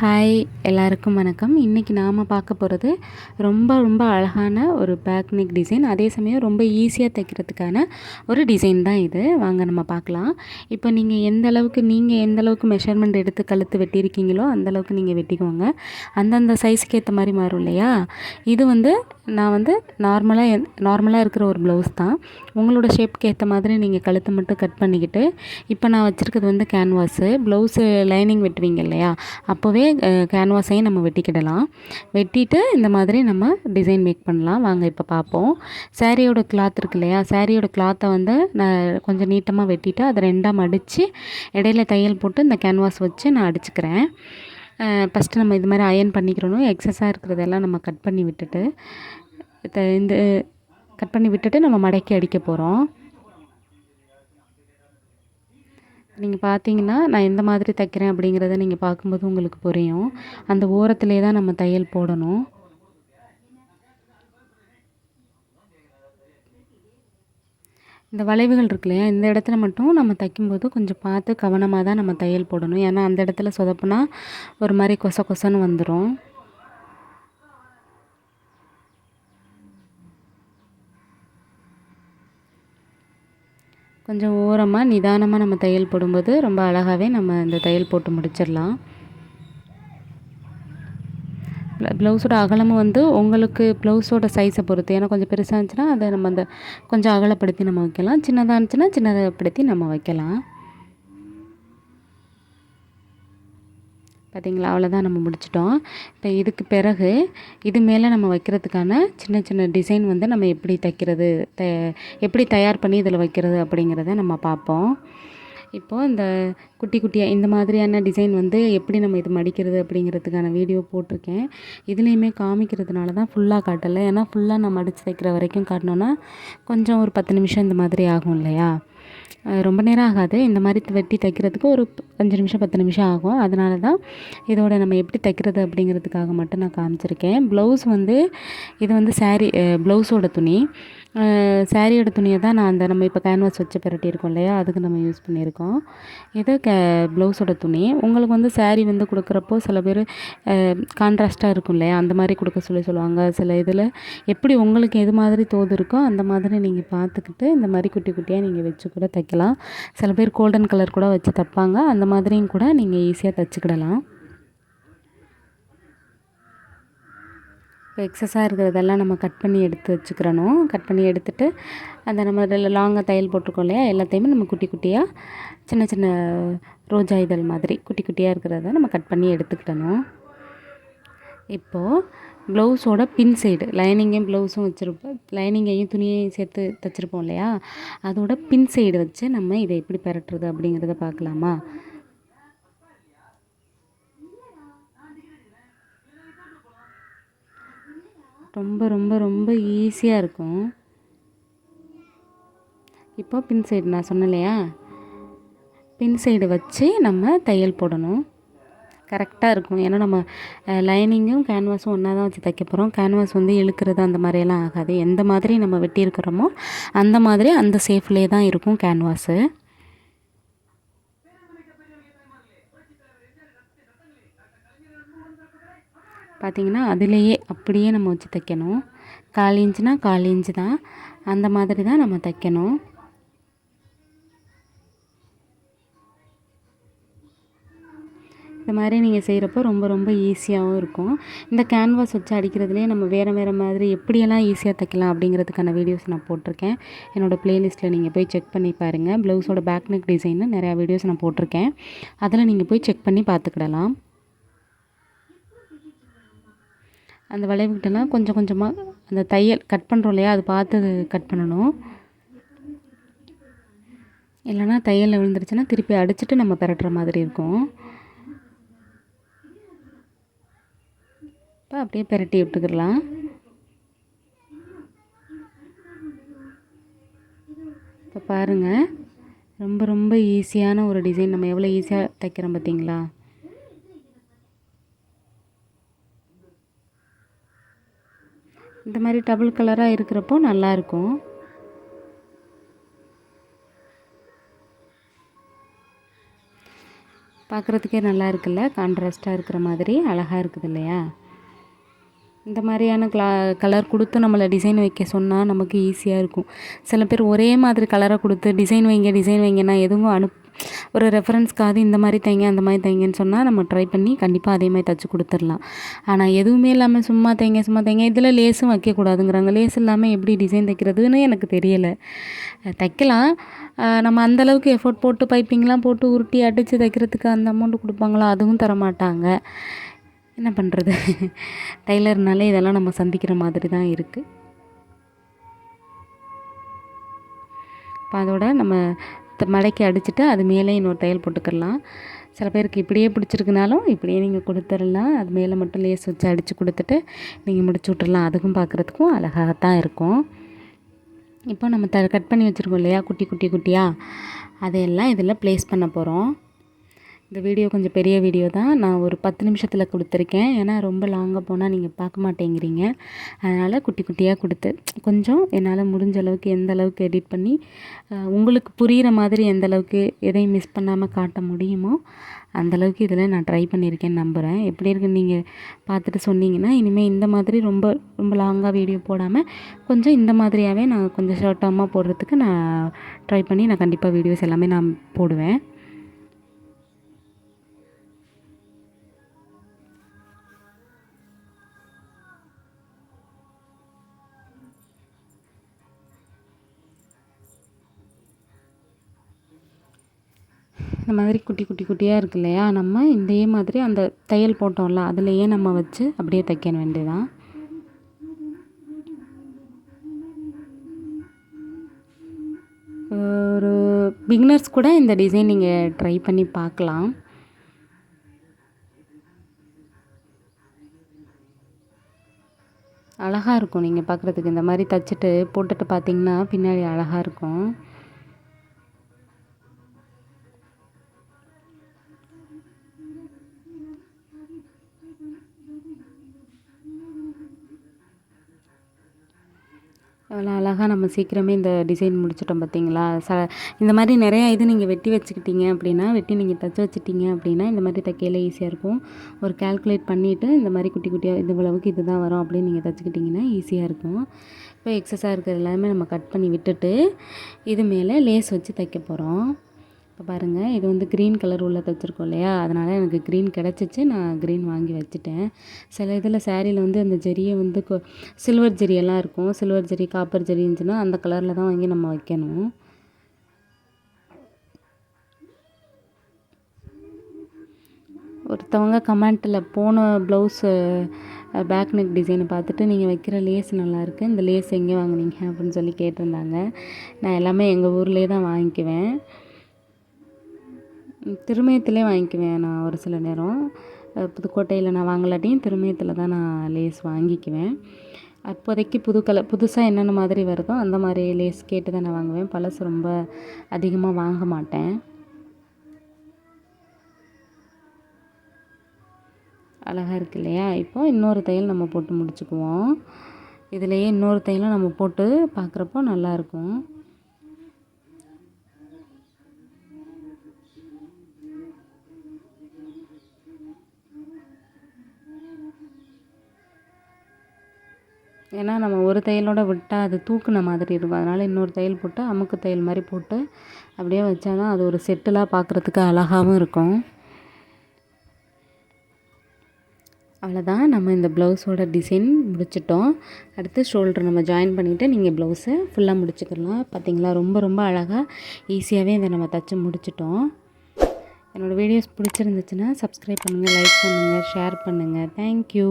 Hi எல்லாருக்கும் வணக்கம். இன்றைக்கி நாம் பார்க்க போகிறது ரொம்ப ரொம்ப அழகான ஒரு பேக் நெக் டிசைன். அதே சமயம் ரொம்ப ஈஸியாக தைக்கிறதுக்கான ஒரு டிசைன் தான் இது. வாங்க நம்ம பார்க்கலாம். இப்போ நீங்கள் எந்த அளவுக்கு மெஷர்மெண்ட் எடுத்து கழுத்து வெட்டியிருக்கீங்களோ அந்தளவுக்கு நீங்கள் வெட்டிக்கோங்க. அந்தந்த சைஸுக்கு ஏற்ற மாதிரி மாறும் இல்லையா? இது நான் நார்மலாக இருக்கிற ஒரு ப்ளவுஸ் தான். உங்களோட ஷேப்புக்கு ஏற்ற மாதிரி நீங்கள் கழுத்தை மட்டும் கட் பண்ணிக்கிட்டு, இப்போ நான் வச்சுருக்கிறது கேன்வாஸு. ப்ளவுஸு லைனிங் வெட்டுவீங்க இல்லையா? அப்போவே கேன்வாஸையும் நம்ம வெட்டிக்கிடலாம். வெட்டிட்டு இந்த மாதிரி நம்ம டிசைன் மேக் பண்ணலாம். வாங்க இப்போ பார்ப்போம். சாரியோட கிளாத் இருக்கு இல்லையா? சாரியோட கிளாத்தை நான் கொஞ்சம் நீட்டமாக வெட்டிட்டு அதை ரெண்டாக மடித்து இடையில தையல் போட்டு இந்த கேன்வாஸ் வச்சு நான் அடிச்சுக்கிறேன். ஃபஸ்ட்டு நம்ம இது மாதிரி அயர்ன் பண்ணிக்கிறணும். எக்ஸஸாக இருக்கிறதெல்லாம் நம்ம கட் பண்ணி விட்டுட்டு நம்ம மடக்கி அடிக்க போகிறோம். நீங்கள் பார்த்தீங்கன்னா நான் எந்த மாதிரி தைக்கிறேன் அப்படிங்கிறத நீங்கள் பார்க்கும்போது உங்களுக்கு புரியும். அந்த ஓரத்திலே தான் நம்ம தையல் போடணும். இந்த வளைவுகள் இருக்கு இல்லையா? இந்த இடத்துல மட்டும் நம்ம தைக்கும்போது கொஞ்சம் பார்த்து கவனமாக தான் நம்ம தையல் போடணும். ஏன்னா அந்த இடத்துல சொதப்புனா ஒரு மாதிரி கொச கொசன்னு வந்துடும். கொஞ்சம் ஓரமாக நிதானமாக நம்ம தையல் போடும்போது ரொம்ப அழகாகவே நம்ம இந்த தையல் போட்டு முடிச்சிடலாம். ப்ளவுஸோட அகலமும் உங்களுக்கு ப்ளவுஸோட சைஸை பொறுத்து. ஏன்னா கொஞ்சம் பெருசாக இருந்துச்சுன்னா அதை நம்ம கொஞ்சம் அகலப்படுத்தி நம்ம வைக்கலாம். சின்னதாக இருந்துச்சுன்னா சின்னதப்படுத்தி நம்ம வைக்கலாம். பார்த்திங்களா? அவ்வளோதான், நம்ம முடிச்சிட்டோம். இப்போ இதுக்கு பிறகு இது மேலே நம்ம வைக்கிறதுக்கான சின்ன சின்ன டிசைன் நம்ம எப்படி தயார் பண்ணி இதில் வைக்கிறது அப்படிங்கிறத நம்ம பார்ப்போம். இப்போது இந்த குட்டி குட்டியாக இந்த மாதிரியான டிசைன் எப்படி நம்ம இது மடிக்கிறது அப்படிங்கிறதுக்கான வீடியோ போட்டிருக்கேன். இதுலேயுமே காமிக்கிறதுனால தான் ஃபுல்லாக காட்டலை. ஏன்னா ஃபுல்லாக நான் மடித்து தைக்கிற வரைக்கும் காட்டினோன்னா கொஞ்சம் ஒரு 10 நிமிஷம் இந்த மாதிரி ஆகும் இல்லையா? ரொம்ப நேரம் ஆகாது. இந்த மாதிரி வெட்டி தைக்கிறதுக்கு ஒரு 5 நிமிஷம் 10 நிமிஷம் ஆகும். அதனால தான் இதோட நம்ம எப்படி தைக்கிறது அப்படிங்கிறதுக்காக மட்டும் நான் காமிச்சிருக்கேன். ப்ளவுஸ் இது சாரீ ப்ளவுஸோட துணி. சாரியோட துணியை தான் நான் நம்ம இப்போ கேன்வாஸ் வச்சு பிரட்டியிருக்கோம் இல்லையா? அதுக்கு நம்ம யூஸ் பண்ணியிருக்கோம். இது ப்ளவுஸோட துணி. உங்களுக்கு சாரீ கொடுக்குறப்போ சில பேர் கான்ட்ராஸ்ட்டாக இருக்கும் இல்லையா? அந்த மாதிரி கொடுக்க சொல்லுவாங்க. சில இதில் எப்படி உங்களுக்கு எது மாதிரி தோது இருக்கோ அந்த மாதிரி நீங்கள் பார்த்துக்கிட்டு இந்த மாதிரி குட்டி குட்டியாக நீங்கள் வச்சு கூட தைக்கலாம். சில பேர் கோல்டன் கலர் கூட வச்சு தைப்பாங்க. அந்த மாதிரியும் கூட நீங்கள் ஈஸியாக தைச்சிக்கிடலாம். இப்போ எக்ஸஸாக இருக்கிறதெல்லாம் நம்ம கட் பண்ணி எடுத்து வச்சுக்கிறணும். கட் பண்ணி எடுத்துகிட்டு அந்த நம்ம இதில் லாங்காக தையல் போட்டிருக்கோம் இல்லையா? எல்லாத்தையுமே நம்ம குட்டி குட்டியாக சின்ன சின்ன ரோஜா இதழ் மாதிரி குட்டி குட்டியாக இருக்கிறத நம்ம கட் பண்ணி எடுத்துக்கிடணும். இப்போது ப்ளவுஸோட பின் சைடு லைனிங்கையும் ப்ளவுஸும் வச்சுருப்போம். லைனிங்கையும் துணியையும் சேர்த்து தைச்சிருப்போம் இல்லையா? அதோட பின் சைடு வச்சு நம்ம இதை எப்படி பெரட்டுறது அப்படிங்கிறத பார்க்கலாமா? ரொம்ப ரொம்ப ரொம்ப ஈஸியாக இருக்கும். இப்போ பின் சைடு நான் சொன்னேன் இல்லையா? பின் சைடு வச்சு நம்ம தையல் போடணும். கரெக்டாக இருக்கும். ஏன்னா நம்ம லைனிங்கும் கேன்வாஸும் ஒன்றா தான் வச்சு தைக்க போகிறோம். கேன்வாஸ் இழுக்கிறது அந்த மாதிரியெல்லாம் ஆகாது. எந்த மாதிரி நம்ம வெட்டியிருக்கிறோமோ அந்த மாதிரி அந்த சேஃப்லேயே தான் இருக்கும் கேன்வாஸு. பார்த்திங்கன்னா அதிலேயே அப்படியே நம்ம வச்சு தைக்கணும். 1/4 இன்ச்சுனா 1/4 இன்ச்சு தான். அந்த மாதிரி தான் நம்ம தைக்கணும். இந்த மாதிரி நீங்கள் செய்கிறப்போ ரொம்ப ரொம்ப ஈஸியாகவும் இருக்கும். இந்த கேன்வாஸ் வச்சு அடிக்கிறதுலேயே நம்ம வேறு மாதிரி எப்படியெல்லாம் ஈஸியாக தைக்கலாம் அப்படிங்கிறதுக்கான வீடியோஸ் நான் போட்டிருக்கேன். என்னோடய ப்ளேலிஸ்ட்டில் நீங்கள் போய் செக் பண்ணி பாருங்கள். ப்ளவுஸோட பேக் நெக் டிசைன்னு நிறையா வீடியோஸ் நான் போட்டிருக்கேன். அதில் நீங்கள் போய் செக் பண்ணி பார்த்துக்கிடலாம். அந்த வளைவுக்கிட்டலாம் கொஞ்சம் கொஞ்சமாக அந்த தையல் கட் பண்ணுறோம் இல்லையா? அது பார்த்து கட் பண்ணணும். இல்லைனா தையலில் விழுந்துருச்சுன்னா திருப்பி அடிச்சுட்டு நம்ம பெரட்டுற மாதிரி இருக்கும். இப்போ அப்படியே பெரட்டி விட்டுக்கிடலாம். இப்போ பாருங்கள், ரொம்ப ரொம்ப ஈஸியான ஒரு டிசைன். நம்ம எவ்வளோ ஈஸியாக தைக்கிறோம் பார்த்தீங்களா? இந்த மாதிரி டபுள் கலராக இருக்கிறப்போ நல்லாயிருக்கும். பார்க்குறதுக்கே நல்லா இருக்குல்ல, கான்ட்ராஸ்ட்டாக இருக்கிற மாதிரி அழகாக இருக்குது இல்லையா? இந்த மாதிரியான கலர் கொடுத்து நம்மளை டிசைன் வைக்க சொன்னால் நமக்கு ஈஸியாக இருக்கும். சில பேர் ஒரே மாதிரி கலரை கொடுத்து டிசைன் வைங்கன்னா எதுவும் ஒரு ரெஃபரன்ஸ்க்காவது இந்த மாதிரி தைங்க அந்த மாதிரி தைங்கன்னு சொன்னால் நம்ம ட்ரை பண்ணி கண்டிப்பாக அதே மாதிரி தைச்சி கொடுத்துடலாம். ஆனால் எதுவுமே இல்லாமல் சும்மா தைங்க இதில் லேஸும் வைக்கக்கூடாதுங்கிறாங்க. லேஸ் இல்லாமல் எப்படி டிசைன் தைக்கிறதுன்னு எனக்கு தெரியலை. தைக்கலாம், நம்ம அந்தளவுக்கு எஃபோர்ட் போட்டு பைப்பிங்லாம் போட்டு உருட்டி அடித்து தைக்கிறதுக்கு அந்த அமௌண்ட்டு கொடுப்பாங்களோ, அதுவும் தரமாட்டாங்க. என்ன பண்ணுறது, டைலர்னாலே இதெல்லாம் நம்ம சந்திக்கிற மாதிரி தான் இருக்குது. இப்போ அதோட நம்ம மடக்கி அடிச்சுட்டு அது மேலே இன்னொரு தையல் போட்டுக்கிடலாம். சில பேருக்கு இப்படியே பிடிச்சிருக்குனாலும் இப்படியே நீங்கள் கொடுத்துடலாம். அது மேலே மட்டும் லேஸ் வச்சு அடித்து கொடுத்துட்டு நீங்கள் முடிச்சு விட்டுறலாம். அதுக்கும் பார்க்குறதுக்கும் அழகாகத்தான் இருக்கும். இப்போ நம்ம கட் பண்ணி வச்சுருக்கோம் இல்லையா, குட்டி குட்டியாக, அதையெல்லாம் இதில் ப்ளேஸ் பண்ண போகிறோம். இந்த வீடியோ கொஞ்சம் பெரிய வீடியோ தான், நான் ஒரு 10 நிமிஷத்தில் கொடுத்துருக்கேன். ஏன்னா ரொம்ப லாங்காக போனால் நீங்கள் பார்க்க மாட்டேங்கிறீங்க. அதனால் குட்டி குட்டியாக கொடுத்து கொஞ்சம் என்னால் முடிஞ்ச அளவுக்கு எந்த அளவுக்கு எடிட் பண்ணி உங்களுக்கு புரிகிற மாதிரி எந்த அளவுக்கு எதையும் மிஸ் பண்ணாமல் காட்ட முடியுமோ அந்தளவுக்கு இதில் நான் ட்ரை பண்ணியிருக்கேன்னு நம்புகிறேன். எப்படி இருக்குன்னு நீங்கள் பார்த்துட்டு சொன்னீங்கன்னா இனிமேல் இந்த மாதிரி ரொம்ப ரொம்ப லாங்காக வீடியோ போடாமல் கொஞ்சம் இந்த மாதிரியாகவே நான் கொஞ்சம் ஷார்ட்டாக போடுறதுக்கு நான் ட்ரை பண்ணி நான் கண்டிப்பாக வீடியோஸ் எல்லாமே நான் போடுவேன். இந்த மாதிரி குட்டி குட்டியாக இருக்கு இல்லையா, நம்ம இதே மாதிரி அந்த தையல் போட்டோம்ல அதுலேயே நம்ம வச்சு அப்படியே தைக்க வேண்டியதான். ஒரு பிகினர்ஸ் கூட இந்த டிசைன் நீங்கள் ட்ரை பண்ணி பார்க்கலாம். அழகாக இருக்கும் நீங்கள் பார்க்குறதுக்கு. இந்த மாதிரி தைச்சிட்டு போட்டுட்டு பார்த்தீங்கன்னா பின்னாடி அழகாக இருக்கும். எவ்வளோ அழகாக நம்ம சீக்கிரமே இந்த டிசைன் முடிச்சிட்டோம் பார்த்தீங்களா? இந்த மாதிரி நிறையா இது நீங்கள் வெட்டி வச்சுக்கிட்டீங்க அப்படின்னா, வெட்டி நீங்கள் தைச்சி வச்சுட்டீங்க அப்படின்னா இந்த மாதிரி தைக்கையில் ஈஸியாக இருக்கும். ஒரு கால்குலேட் பண்ணிவிட்டு இந்த மாதிரி குட்டி குட்டியாக இது இவ்வளவுக்கு இது தான் வரும் அப்படின்னு நீங்கள் தைச்சிக்கிட்டிங்கன்னா ஈஸியாக இருக்கும். இப்போ எக்ஸஸாக இருக்கிறது எல்லாமே நம்ம கட் பண்ணி விட்டுட்டு இது மேலே லேஸ் வச்சு தைக்க போகிறோம். இப்போ பாருங்கள், இது வந்து க்ரீன் கலர் உள்ள தைச்சிருக்கோம் இல்லையா, அதனால் எனக்கு க்ரீன் கிடச்சிச்சு, நான் க்ரீன் வாங்கி வச்சுட்டேன். சில இதில் சேரீயில் வந்து அந்த ஜரியை வந்து சில்வர் ஜரியெல்லாம் இருக்கும். சில்வர் ஜரி காப்பர் ஜரி இருந்துச்சுன்னா அந்த கலரில் தான் வாங்கி நம்ம வைக்கணும். ஒருத்தவங்க கமெண்ட்டில் போன ப்ளவுஸு பேக் நெக் டிசைனை பார்த்துட்டு நீங்கள் வைக்கிற லேஸ் நல்லாயிருக்கு, இந்த லேஸ் எங்கே வாங்குனீங்க அப்படின்னு சொல்லி கேட்டிருந்தாங்க. நான் எல்லாமே எங்கள் ஊர்லேயே தான் வாங்கிக்குவேன். திருமயத்திலே வாங்கிக்குவேன் நான் ஒரு சில நேரம். புதுக்கோட்டையில் நான் வாங்கலாட்டியும் திருமயத்தில் தான் நான் லேஸ் வாங்கிக்குவேன். அப்போதைக்கு புதுசாக என்னென்ன மாதிரி வருதோ அந்த மாதிரி லேஸ் கேட்டு தான் நான் வாங்குவேன். பழசு ரொம்ப அதிகமாக வாங்க மாட்டேன். அழகாக இருக்கு இல்லையா? இப்போது இன்னொரு தையல் நம்ம போட்டு முடிச்சுக்குவோம். இதுலேயே இன்னொரு தையலும் நம்ம போட்டு பார்க்குறப்போ நல்லாயிருக்கும். ஏன்னா நம்ம ஒரு தையலோட விட்டால் அது தூக்குன மாதிரி இருக்கும். அதனால் இன்னொரு தையல் போட்டு அமுக்கு தையல் மாதிரி போட்டு அப்படியே வச்சா தான் அது ஒரு செட்டிலாக பார்க்குறதுக்கு அழகாகவும் இருக்கும். அவ்வளோதான், நம்ம இந்த ப்ளவுஸோட டிசைன் முடிச்சிட்டோம். அடுத்து ஷோல்டர் நம்ம ஜாயின் பண்ணிவிட்டு நீங்கள் ப்ளவுஸை ஃபுல்லாக முடிச்சுக்கலாம். பார்த்திங்களா, ரொம்ப ரொம்ப அழகாக ஈஸியாகவே இதை நம்ம தைச்சி முடிச்சிட்டோம். என்னோடய வீடியோஸ் பிடிச்சிருந்துச்சுன்னா சப்ஸ்கிரைப் பண்ணுங்கள், லைக் பண்ணுங்கள், ஷேர் பண்ணுங்கள். தேங்க்யூ.